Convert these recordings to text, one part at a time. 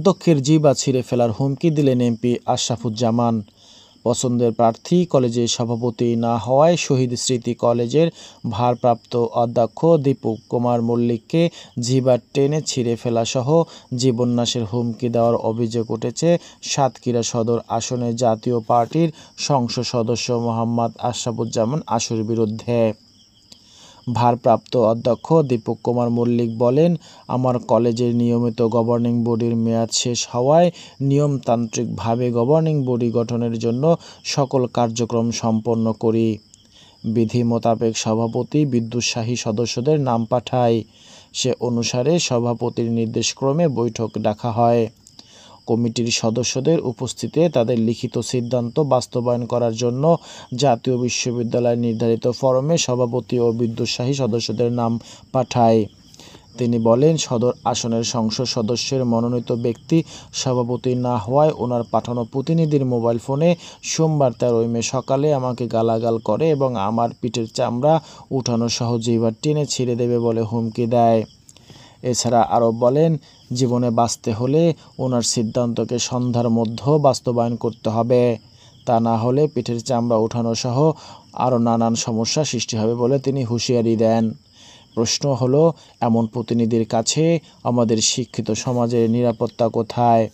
অধ্যক্ষের জিবা ছিঁড়ে ফেলার হুমকি দিলেন এমপি আশরাফুজ্জামান। পছন্দের প্রার্থী কলেজের সভাপতি না হওয়ায় শহীদ স্মৃতি কলেজের ভারপ্রাপ্ত অধ্যক্ষ দীপক কুমার মল্লিককে জিবা টেনে ছিঁড়ে ফেলাসহ জীবননাশের হুমকি দেওয়ার অভিযোগ উঠেছে সাতক্ষীরা সদর আসনের জাতীয় পার্টির সংসদ সদস্য মোহাম্মদ আশরাফুজ্জামান আশুর বিরুদ্ধে। ভারপ্রাপ্ত অধ্যক্ষ দীপক কুমার মল্লিক বলেন, আমার কলেজের নিয়মিত গভর্নিং বডির মেয়াদ শেষ হওয়ায় নিয়মতান্ত্রিকভাবে গভর্নিং বডি গঠনের জন্য সকল কার্যক্রম সম্পন্ন করি। বিধি মোতাবেক সভাপতি বিদ্যুৎসাহী সদস্যদের নাম পাঠায়। সে অনুসারে সভাপতির নির্দেশক্রমে বৈঠক ডাকা হয়। কমিটির সদস্যদের উপস্থিতিতে তাদের লিখিত সিদ্ধান্ত বাস্তবায়ন করার জন্য জাতীয় বিশ্ববিদ্যালয়ের নির্ধারিত ফরমে সভাপতি ও বিদ্যুৎসাহী সদস্যদের নাম পাঠায়। তিনি বলেন, সদর আসনের সংসদ সদস্যের মনোনীত ব্যক্তি সভাপতি না হওয়ায় ওনার পাঠানো প্রতিনিধির মোবাইল ফোনে সোমবার 13 মে সকালে আমাকে গালাগাল করে এবং আমার পিঠের চামড়া উঠানো সহ জিহ্বা টেনে ছিঁড়ে দেবে বলে হুমকি দেয়। এছাড়া আরও বলেন, জীবনে বাঁচতে হলে ওনার সিদ্ধান্তকে সন্ধ্যার মধ্যে বাস্তবায়ন করতে হবে, তা না হলে পিঠের চামড়া উঠানো সহ আরও নানান সমস্যা সৃষ্টি হবে বলে তিনি হুঁশিয়ারি দেন। প্রশ্ন হলো, এমন প্রতিনিধির কাছে আমাদের শিক্ষিত সমাজের নিরাপত্তা কোথায়?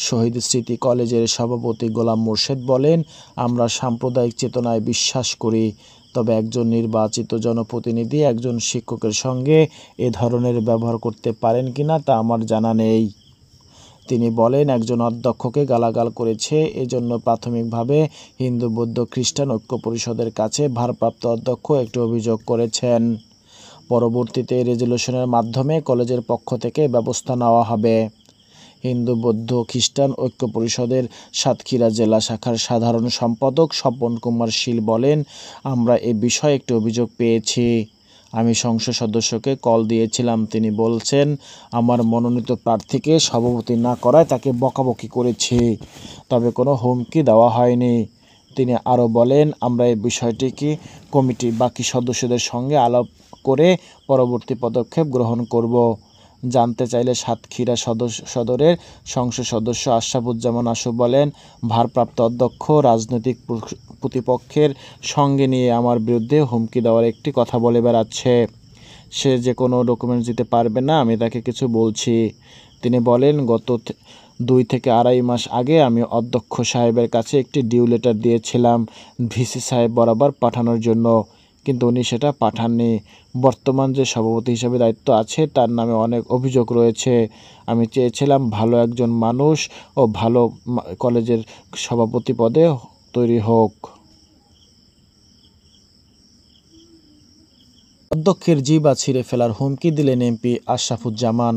শহীদ স্মৃতি কলেজের সভাপতি গোলাম মোর্শেদ বলেন, আমরা সাম্প্রদায়িক চেতনায় বিশ্বাস করি, তবে একজন নির্বাচিত জনপ্রতিনিধি একজন শিক্ষকের সঙ্গে এ ধরনের ব্যবহার করতে পারেন কিনা তা আমার জানা নেই। তিনি বলেন, একজন অধ্যক্ষকে গালাগাল করেছে, এজন্য প্রাথমিকভাবে হিন্দু বৌদ্ধ খ্রিস্টান ঐক্য পরিষদের কাছে ভারপ্রাপ্ত অধ্যক্ষ একটি অভিযোগ করেছেন। পরবর্তীতে রেজুলেশনের মাধ্যমে কলেজের পক্ষ থেকে ব্যবস্থা নেওয়া হবে। হিন্দু বৌদ্ধ খ্রিস্টান ঐক্য পরিষদের সাতক্ষীরা জেলা শাখার সাধারণ সম্পাদক স্বপন কুমার শীল বলেন, আমরা এ বিষয়ে একটি অভিযোগ পেয়েছি। আমি সংসদ সদস্যকে কল দিয়েছিলাম। তিনি বলছেন, আমার মনোনীত প্রার্থীকে সভাপতি না করায় তাকে বকাবকি করেছি, তবে কোনো হুমকি দেওয়া হয়নি। তিনি আরও বলেন, আমরা এই বিষয়টিকে কমিটির বাকি সদস্যদের সঙ্গে আলাপ করে পরবর্তী পদক্ষেপ গ্রহণ করব। জানতে চাইলে সাতক্ষীরা সদরের সংসদ সদস্য আশরাফুজ্জামান আশু বলেন, ভারপ্রাপ্ত অধ্যক্ষ রাজনৈতিক প্রতিপক্ষের সঙ্গে নিয়ে আমার বিরুদ্ধে হুমকি দেওয়ার একটি কথা বলে বেড়াচ্ছে। সে যে কোনো ডকুমেন্টস দিতে পারবে না, আমি তাকে কিছু বলছি। তিনি বলেন, গত 2 থেকে 2.5 মাস আগে আমি অধ্যক্ষ সাহেবের কাছে একটি ডিউ লেটার দিয়েছিলাম ভিসি সাহেব বরাবর পাঠানোর জন্য, কিন্তু উনি সেটা পাঠাননি। বর্তমান যে সভাপতি হিসেবে দায়িত্ব আছে তার নামে অনেক অভিযোগ রয়েছে। আমি চেয়েছিলাম ভালো একজন মানুষ ও ভালো কলেজের সভাপতি পদে তৈরি হোক। অধ্যক্ষের জিহ্বা ছিঁড়ে ফেলার হুমকি দিলেন এমপি আশরাফুজ্জামান।